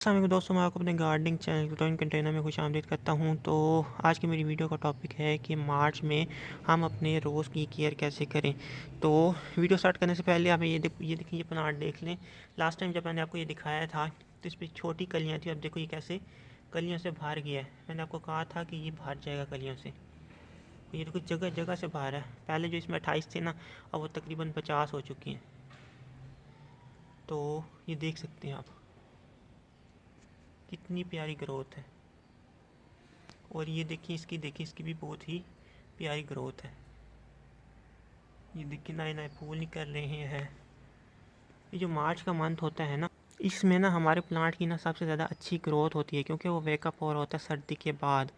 अस्सलाम दोस्तों, मैं आपको अपने गार्डनिंग चैनल ग्रोइंग कंटेनर में खुशामदीद करता हूं। तो आज की मेरी वीडियो का टॉपिक है कि मार्च में हम अपने रोज़ की केयर कैसे करें। तो वीडियो स्टार्ट करने से पहले आप ये देखिए, ये प्लांट देख लें। लास्ट टाइम जब मैंने आपको ये दिखाया था तो इस पर छोटी कलियाँ थी। अब देखो ये कैसे कलियों से बाहर गया है। मैंने आपको कहा था कि ये बाहर जाएगा कलियों से। ये देखो जगह जगह से बाहर है। पहले जो इसमें 28 थे ना, अब वो तकरीबन 50 हो चुकी हैं। तो ये देख सकते हैं आप, कितनी प्यारी ग्रोथ है। और ये देखिए इसकी भी बहुत ही प्यारी ग्रोथ है। ये देखिए नए नए फूल निकल रहे हैं। ये जो मार्च का मंथ होता है ना, इसमें ना हमारे प्लांट की ना सबसे ज़्यादा अच्छी ग्रोथ होती है, क्योंकि वो वेकअप हो रहा होता है सर्दी के बाद।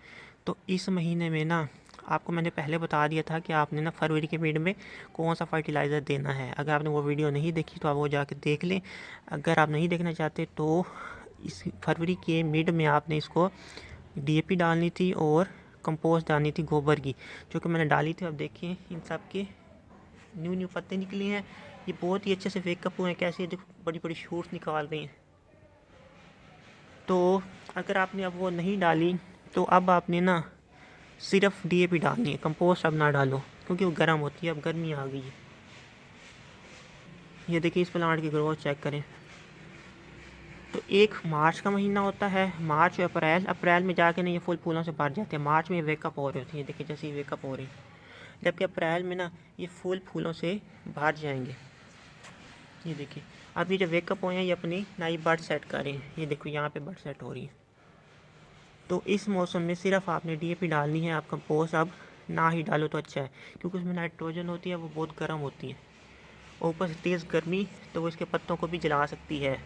तो इस महीने में ना आपको मैंने पहले बता दिया था कि आपने ना फरवरी के मिड में कौन सा फर्टिलाइज़र देना है। अगर आपने वो वीडियो नहीं देखी तो आप वो जाके देख लें। अगर आप नहीं देखना चाहते तो इस फरवरी के मिड में आपने इसको डीएपी डालनी थी और कंपोस्ट डालनी थी गोबर की, जो कि मैंने डाली थी। अब देखिए इन सब के न्यू न्यू पत्ते निकले हैं। ये बहुत ही अच्छे से वेकअप हुए हैं। कैसे देखो बड़ी बड़ी शूट्स निकाल रही हैं। तो अगर आपने अब वो नहीं डाली तो अब आपने ना सिर्फ डीएपी डालनी है, कंपोस्ट अब ना डालो, क्योंकि वो गर्म होती है। अब गर्मी आ गई है। ये देखिए इस प्लांट की ग्रोथ चेक करें। तो एक मार्च का महीना होता है, मार्च और अप्रैल में जाके ना ये फूलों से भर जाते हैं। मार्च में वेकअप हो रही होती है, देखिए जैसे ये वेकअप हो रही है। जबकि अप्रैल में ना ये फूलों से भर जाएंगे। ये देखिए अब ये जो वेकअप हुए हैं ये अपनी नई बर्ड सेट कर रहे हैं। ये देखो यहाँ पे बर्ड सेट हो रही है। तो इस मौसम में सिर्फ आपने डीएपी डालनी है। आप कंपोस्ट अब ना ही डालो तो अच्छा है, क्योंकि उसमें नाइट्रोजन होती है, वो बहुत गर्म होती है। ऊपर से तेज़ गर्मी तो वो इसके पत्तों को भी जला सकती है।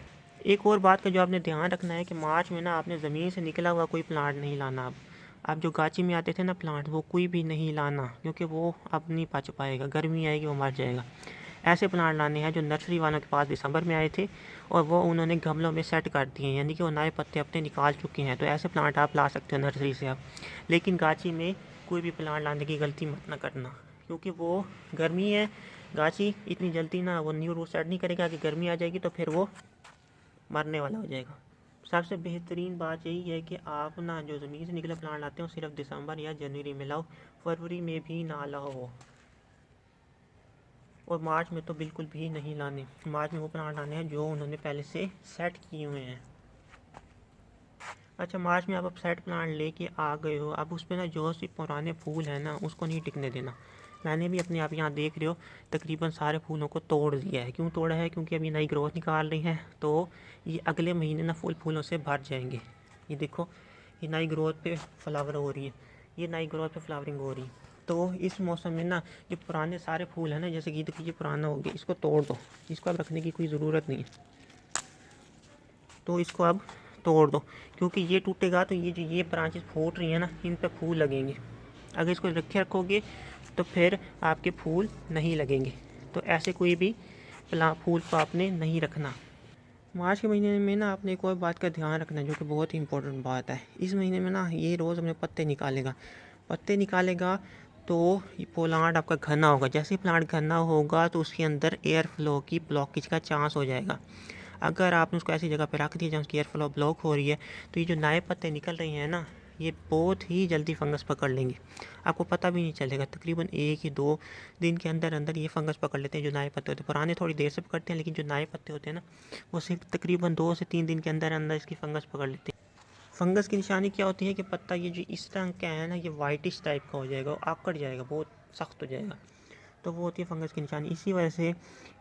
एक और बात का जो आपने ध्यान रखना है कि मार्च में ना आपने ज़मीन से निकला हुआ कोई प्लांट नहीं लाना। अब आप जो गाची में आते थे ना प्लांट, वो कोई भी नहीं लाना, क्योंकि वो अब नहीं पच पाएगा। गर्मी आएगी वो मर जाएगा। ऐसे प्लांट लाने हैं जो नर्सरी वालों के पास दिसंबर में आए थे और वो उन्होंने गमलों में सेट कर दिए हैं, यानी कि वो नए पत्ते अपने निकाल चुके हैं। तो ऐसे प्लांट आप ला सकते हो नर्सरी से आप। लेकिन गाची में कोई भी प्लांट लाने की गलती मत ना करना, क्योंकि वो गर्मी है। गाची इतनी जल्दी ना वो न्यू रूट सेट नहीं करेगा कि गर्मी आ जाएगी तो फिर वो मरने वाला हो जाएगा। सबसे बेहतरीन बात यही है कि आप ना जो ज़मीन से निकले प्लांट लाते हो सिर्फ दिसंबर या जनवरी में लाओ, फरवरी में भी ना लाओ। और मार्च में तो बिल्कुल भी नहीं लाने। मार्च में वो प्लांट लाने हैं जो उन्होंने पहले से सेट किए हुए हैं। अच्छा, मार्च में आप अब सेट प्लांट लेके आ गए हो, अब उस पर ना जो सी पुराने फूल हैं ना उसको नहीं टिकने देना। मैंने भी अपने आप यहाँ देख रहे हो तकरीबन सारे फूलों को तोड़ दिया है। क्यों तोड़ा है? क्योंकि अभी नई ग्रोथ निकाल रही है, तो ये अगले महीने ना फूलों से भर जाएंगे। ये देखो ये नई ग्रोथ पे फ्लावर हो रही है, ये नई ग्रोथ पे फ्लावरिंग हो रही है। तो इस मौसम में ना जो पुराने सारे फूल हैं ना, जैसे कि देखिए ये पुराना हो गया, इसको तोड़ दो। इसको अब रखने की कोई ज़रूरत नहीं है, तो इसको अब तोड़ दो। क्योंकि ये टूटेगा तो ये जो ये ब्रांचेस फूट रही हैं ना, इन पे फूल लगेंगे। अगर इसको रखोगे तो फिर आपके फूल नहीं लगेंगे। तो ऐसे कोई भी फूल को आपने नहीं रखना। मार्च के महीने में ना आपने एक और बात का ध्यान रखना है, जो कि बहुत ही इंपॉर्टेंट बात है। इस महीने में ना ये रोज़ अपने पत्ते निकालेगा तो ये प्लांट आपका घना होगा। जैसे ही प्लांट घना होगा तो उसके अंदर एयर फ्लो की ब्लॉकेज का चांस हो जाएगा। अगर आपने उसको ऐसी जगह पे रख दिया जहाँ उसकी एयर फ्लो ब्लॉक हो रही है, तो ये जो नए पत्ते निकल रहे हैं ना, ये बहुत ही जल्दी फंगस पकड़ लेंगे। आपको पता भी नहीं चलेगा। तकरीबन 1 या 2 दिन के अंदर अंदर ये फंगस पकड़ लेते हैं जो नए पत्ते होते हैं। पुराने थोड़ी देर से पकड़ते हैं, लेकिन जो नए पत्ते होते हैं ना, वो सिर्फ तकरीबन 2 से 3 दिन के अंदर अंदर इसकी फंगस पकड़ लेते हैं। फंगस की निशानी क्या होती है कि पत्ता ये जो इस रंग का है ना, ये वाइटिश टाइप का हो जाएगा, आकड़ जाएगा, बहुत सख्त हो जाएगा। तो वो होती है फंगस की निशानी। इसी वजह से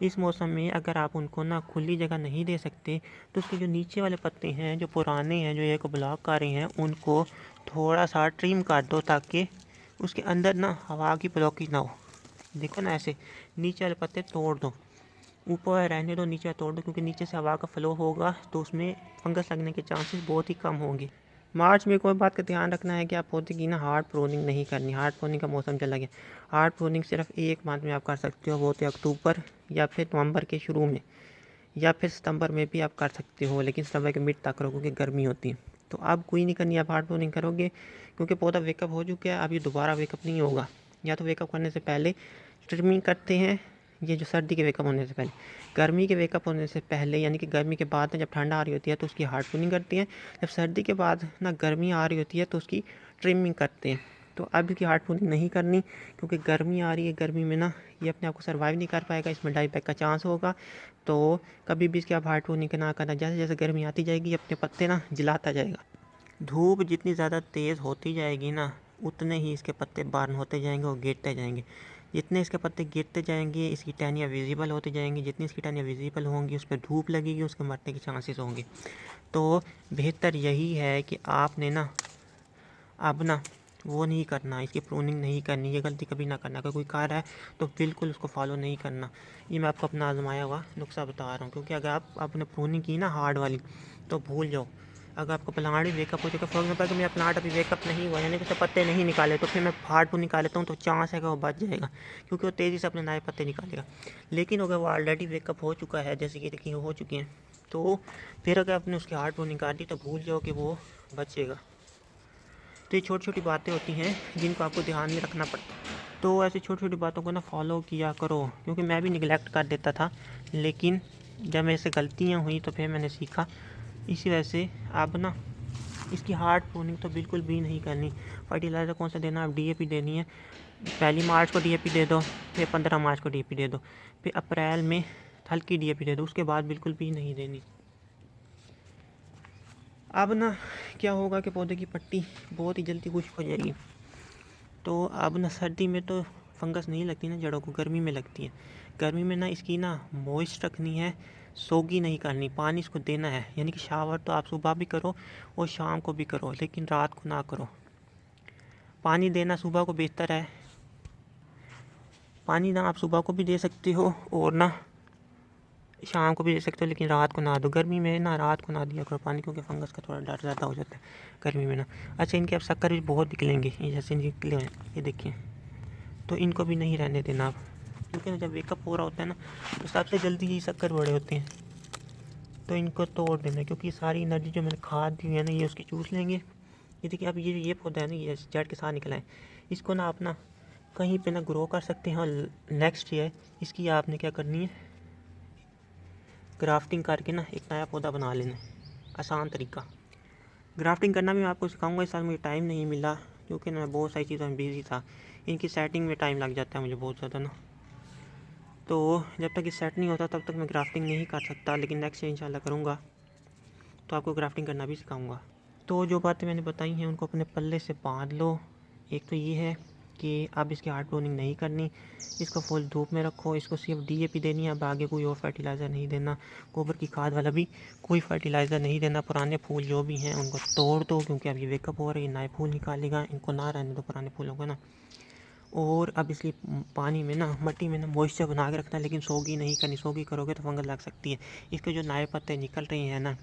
इस मौसम में अगर आप उनको ना खुली जगह नहीं दे सकते, तो उसके जो नीचे वाले पत्ते हैं जो पुराने हैं, जो एक ब्लॉक कर रहे हैं, उनको थोड़ा सा ट्रिम कर दो, ताकि उसके अंदर ना हवा की ब्लॉकेज ना हो। देखो ना ऐसे नीचे वाले पत्ते तोड़ दो, ऊपर रहने दो, नीचे तोड़ दो, क्योंकि नीचे से हवा का फ्लो होगा तो उसमें फंगस लगने के चांसेस बहुत ही कम होंगे। मार्च में कोई बात का ध्यान रखना है कि आप पौधे की ना हार्ड प्रूनिंग नहीं करनी। हार्ड प्रूनिंग का मौसम चला गया। हार्ड प्रूनिंग सिर्फ एक मंथ में आप कर सकते हो, वो होते अक्टूबर या फिर नवंबर के शुरू में, या फिर सितंबर में भी आप कर सकते हो, लेकिन सितंबर के मिड तक करो क्योंकि गर्मी होती है। तो अब कोई नहीं करनी, आप हार्ड प्रूनिंग करोगे क्योंकि पौधा वेकअप हो चुका है। अब ये दोबारा वेकअप नहीं होगा। या तो वेकअप करने से पहले ट्रिमिंग करते हैं ये जो सर्दी के वेकअप होने से पहले, गर्मी के वेकअप होने से पहले यानी कि गर्मी के बाद ना जब ठंडा आ रही होती है तो उसकी हार्ड प्रूनिंग करती है, जब सर्दी के बाद ना गर्मी आ रही होती है तो उसकी ट्रिमिंग करते हैं। तो अब इसकी हार्ड प्रूनिंग नहीं करनी क्योंकि गर्मी आ रही है, गर्मी में ना ये अपने आप को सर्वाइव नहीं कर पाएगा, इसमें डाई बैक का चांस होगा। तो कभी भी इसकी आप हार्ड प्रूनिंग ना करना, जैसे जैसे गर्मी आती जाएगी अपने पत्ते ना जलाता जाएगा। धूप जितनी ज़्यादा तेज़ होती जाएगी ना उतने ही इसके पत्ते बर्न होते जाएंगे और गिरते जाएंगे। जितने इसके पत्ते गिरते जाएंगे इसकी टहनियाँ विजिबल होती जाएंगी, जितनी इसकी टहनियाँ विजिबल होंगी उस पर धूप लगेगी, उसके मरने के चांसेस होंगे। तो बेहतर यही है कि आपने ना अब ना वो नहीं करना, इसकी प्रूनिंग नहीं करनी, ये गलती कभी ना करना। अगर कोई कर रहा है तो बिल्कुल उसको फॉलो नहीं करना। ये मैं आपको अपना आजमाया हुआ नुस्खा बता रहा हूँ, क्योंकि अगर आपने प्रूनिंग की ना हार्ड वाली तो भूल जाओ। अगर आपको प्लांट ही वेकअप हो जाएगा, फॉर एग्जाम्पल कि मेरा प्लांट अभी वेकअप नहीं हुआ यानी कि उससे पत्ते नहीं निकाले, तो फिर मैं हार्ड प्रूनिंग निकाल लेता हूँ तो चांस है कि वो बच जाएगा, क्योंकि वो तेज़ी से अपने नए पत्ते निकालेगा। लेकिन अगर वो ऑलरेडी वेकअप हो चुका है, जैसे कि देखिए हो चुकी हैं, तो फिर अगर आपने उसकी हार्ड प्रूनिंग निकाल दी तो भूल जाओ कि वो बचेगा। तो ये छोटी छोटी बातें होती हैं जिनको आपको ध्यान में रखना पड़ता है। तो ऐसी छोटी छोटी बातों को ना फॉलो किया करो, क्योंकि मैं भी निगलेक्ट कर देता था, लेकिन जब मेरे से गलतियाँ हुई तो फिर मैंने सीखा। इसी वजह से अब ना इसकी हार्ड प्रूनिंग तो बिल्कुल भी नहीं करनी। फर्टिलाइज़र कौन सा देना, आप डीएपी देनी है, 1 मार्च को डीएपी दे दो, फिर 15 मार्च को डीएपी दे दो, फिर अप्रैल में हल्की डीएपी दे दो, उसके बाद बिल्कुल भी नहीं देनी। अब ना क्या होगा कि पौधे की पत्ती बहुत ही जल्दी खुश्क हो जाएगी। तो अब ना सर्दी में तो फंगस नहीं लगती ना जड़ों को, गर्मी में लगती है। गर्मी में ना इसकी ना मॉइस्ट रखनी है, सोगी नहीं करनी, पानी इसको देना है। यानी कि शावर तो आप सुबह भी करो और शाम को भी करो, लेकिन रात को ना करो। पानी देना सुबह को बेहतर है, पानी ना आप सुबह को भी दे सकते हो और ना शाम को भी दे सकते हो, लेकिन रात को ना दो। गर्मी में ना रात को ना दिया करो पानी, क्योंकि फंगस का थोड़ा डर ज़्यादा हो जाता है गर्मी में ना। अच्छा, इनके अब शक्कर भी बहुत निकलेंगे, ये जैसे निकले हैं ये देखिए, तो इनको भी नहीं रहने देना आप, क्योंकि ना जब वेकअप हो रहा होता है ना तो सबसे जल्दी ये शक्कर बड़े होते हैं, तो इनको तोड़ देना, क्योंकि सारी एनर्जी जो मैंने खाद दी है ना ये उसकी चूस लेंगे। ये देखिए अब ये पौधा है ना, ये जड़ के साथ निकला है, इसको ना आप ना कहीं पे ना ग्रो कर सकते हैं। और नेक्स्ट ईयर इसकी आपने क्या करनी है, ग्राफ्टिंग करके ना एक नया पौधा बना लेना है। आसान तरीका, ग्राफ्टिंग करना भी मैं आपको सिखाऊंगा। इस साल मुझे टाइम नहीं मिला क्योंकि मैं बहुत सारी चीज़ों में बिज़ी था, इनकी सेटिंग में टाइम लग जाता है मुझे बहुत ज़्यादा ना। तो जब तक ये सेट नहीं होता तब तक मैं ग्राफ्टिंग नहीं कर सकता, लेकिन नेक्स्ट ईयर इंशाल्लाह करूँगा, तो आपको ग्राफ्टिंग करना भी सिखाऊंगा। तो जो बातें मैंने बताई हैं उनको अपने पल्ले से बांध लो। एक तो ये है कि अब इसकी हार्ड प्रूनिंग नहीं करनी, इसको फुल धूप में रखो, इसको सिर्फ डीएपी देनी है, अब आगे कोई और फर्टिलाइज़र नहीं देना, गोबर की खाद वाला भी कोई फर्टिलाइज़र नहीं देना। पुराने फूल जो भी हैं उनको तोड़ दो, क्योंकि अब ये वेकअप हो रही है, नए फूल निकालेगा, इनको ना रहने दो पुराने फूलों को ना। और अब इसलिए पानी में ना मिट्टी में ना मॉइस्चर बना के रखना, लेकिन सोगी नहीं करनी, सोगी करोगे तो फंगस लग सकती है। इसके जो नए पत्ते निकल रहे हैं ना,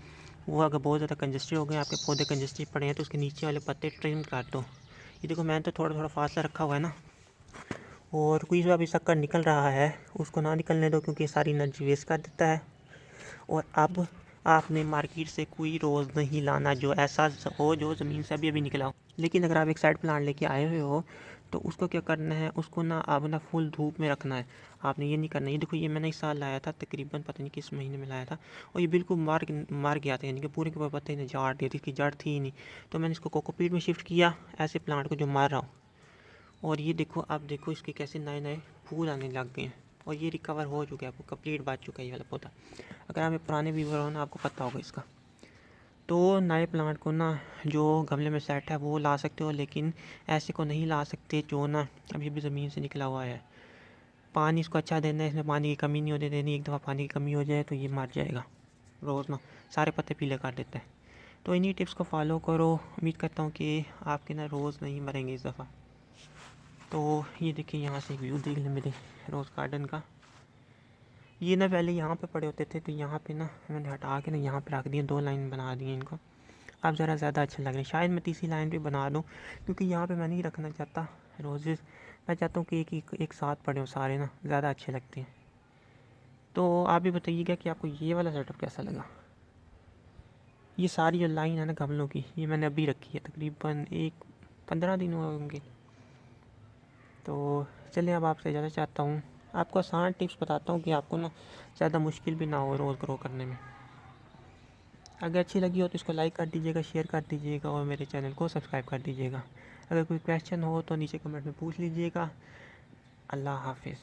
वो अगर बहुत ज़्यादा कंजस्टेड हो गए, आपके पौधे कंजस्टेड पड़े हैं, तो उसके नीचे वाले पत्ते ट्रिम कर दो। ये देखो मैंने तो थोड़ा थोड़ा फासला रखा हुआ है ना। और कोई जो अभी शक्कर निकल रहा है उसको ना निकलने दो, क्योंकि सारी एनर्जी वेस्ट कर देता है। और अब आपने मार्केट से कोई रोज़ नहीं लाना जो ऐसा हो जो ज़मीन से अभी अभी निकला हो। लेकिन अगर आप एक साइड प्लांट लेके आए हुए हो तो उसको क्या करना है, उसको ना अब ना फुल धूप में रखना है। आपने ये नहीं करना। ये देखो, ये मैंने इस साल लाया था, तकरीबन पता नहीं किस महीने में लाया था, और ये बिल्कुल मार गया था, यानी कि पूरे के पूरे पत्ते ने झाड़ दिया था, इसकी जड़ थी ही नहीं। तो मैंने इसको कोकोपीट में शिफ्ट किया, ऐसे प्लांट को जो मार रहा हूँ। और ये देखो, अब देखो इसके कैसे नए नए फूल आने लग गए हैं, और ये रिकवर हो चुका है, आपको कंप्लीट बच चुका है ये वाला पौधा। अगर आप पुराने व्यूवर हो ना, आपको पता होगा इसका। तो नए प्लांट को ना जो गमले में सेट है वो ला सकते हो, लेकिन ऐसे को नहीं ला सकते जो ना अभी भी ज़मीन से निकला हुआ है। पानी इसको अच्छा देना है, इसमें पानी की कमी नहीं होने देनी। एक दफ़ा पानी की कमी हो जाए तो ये मर जाएगा, रोज़ ना सारे पत्ते पीले कर देता है। तो इन्हीं टिप्स को फॉलो करो, उम्मीद करता हूँ कि आपके ना रोज़ नहीं मरेंगे इस दफ़ा। तो ये देखिए, यहाँ से एक व्यू देख लें मेरे रोज़ गार्डन का। ये ना पहले यहाँ पे पड़े होते थे, तो यहाँ पे ना मैंने हटा के ना यहाँ पे रख दिए, 2 लाइन बना दिए इनको। अब ज़रा ज़्यादा अच्छे लग रहे हैं। शायद मैं तीसरी लाइन भी बना दूँ, क्योंकि यहाँ पे मैं नहीं रखना चाहता रोज़ेज़। मैं चाहता हूँ कि एक साथ पड़े हो सारे ना, ज़्यादा अच्छे लगते हैं। तो आप भी बताइएगा कि आपको ये वाला सेटअप कैसा लगा। ये सारी जो लाइन है ना गमलों की, ये मैंने अभी रखी है, तकरीबन 15 दिन हुए होंगे। तो चलिए, अब आपसे इजाज़त चाहता हूँ। आपको आसान टिप्स बताता हूँ कि आपको ना ज़्यादा मुश्किल भी ना हो रोज़ ग्रो करने में। अगर अच्छी लगी हो तो इसको लाइक कर दीजिएगा, शेयर कर दीजिएगा और मेरे चैनल को सब्सक्राइब कर दीजिएगा। अगर कोई क्वेश्चन हो तो नीचे कमेंट में पूछ लीजिएगा। अल्लाह हाफिज़।